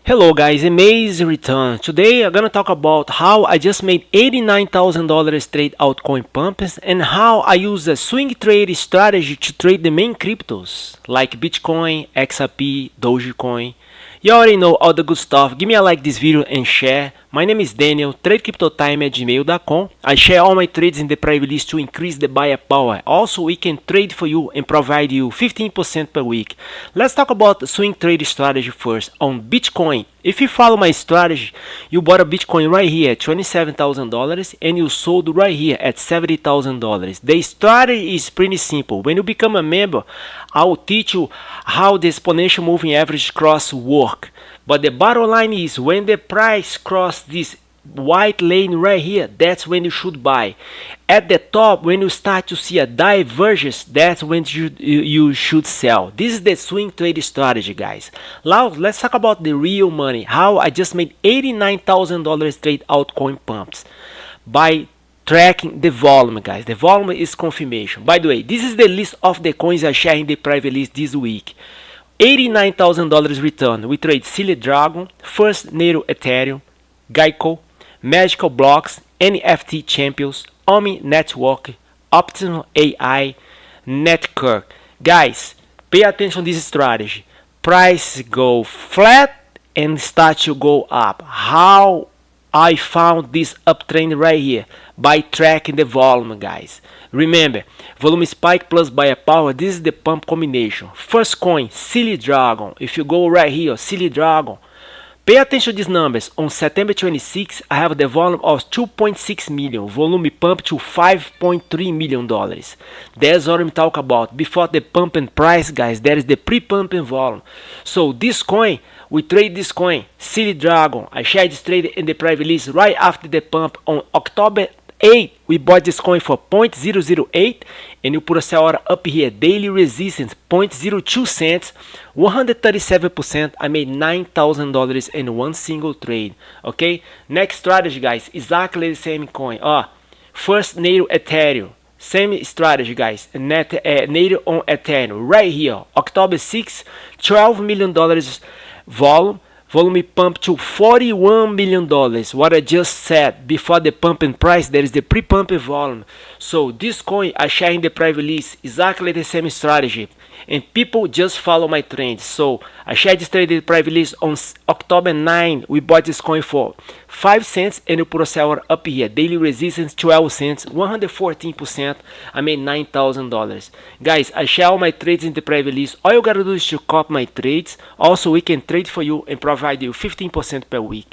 Hello guys, amazing return. Today I'm gonna talk about how I just made $89,000 trade altcoin pumps and how I use a swing trade strategy to trade the main cryptos like Bitcoin, XRP, Dogecoin. You already know all the good stuff. Give me a like this video and share. My name is Daniel, tradecryptotime@gmail.com. I share all my trades in the private list to increase the buyer power. Also, we can trade for you and provide you 15% per week. Let's talk about the swing trade strategy first. On Bitcoin, if you follow my strategy, you bought a Bitcoin right here at $27,000 and you sold right here at $70,000. The strategy is pretty simple. When you become a member, I will teach you how the exponential moving average cross work. But the bottom line is when the price cross this white lane right here, that's when you should buy. At the top, when you start to see a divergence, that's when you should sell. This is the swing trade strategy, guys. Now let's talk about the real money. How I just made $89,000 trade altcoin pumps by tracking the volume, guys. The volume is confirmation. By the way, this is the list of the coins I share in the private list this week. $89,000 return. We trade Silly Dragon, first Neiro Ethereum, Giko, Magical Blocks, NFT Champions, OMN Netvrk, Optimal AI, Netvrk. Guys, pay attention to this strategy. Price go flat and start to go up. How I found this uptrend right here? By tracking the volume, guys. Remember, volume spike plus buyer power, this is the pump combination. First coin, Silly Dragon. If you go right here, Silly Dragon, pay attention to these numbers. On September 26, I have the volume of 2.6 million. Volume pump to $5.3 million. That's what I'm talking about. Before the pump and price, guys, there is the pre-pump and volume. So this coin, we trade this coin, Silly Dragon. I shared this trade in the private list right after the pump on October 8. We bought this coin for 0.008 and you put a sell order up here, daily resistance 0.02 cents, 137%. I made $9,000 in one single trade. Okay, next strategy, guys, exactly the same coin. First Neiro Ethereum, same strategy, guys. Neiro on Ethereum right here, October 6, $12 million volume pump to $41 million. What I just said, before the pump and price, there is the pre-pump and volume. So this coin I share in the private list, exactly the same strategy. And people just follow my trends. So I shared this trade in the private list on October 9. We bought this coin for 5 cents and you put a sell order up here. Daily resistance 12 cents, 114%. I made $9,000. Guys, I share all my trades in the private list. All you gotta do is to copy my trades. Also, we can trade for you and provide you 15% per week.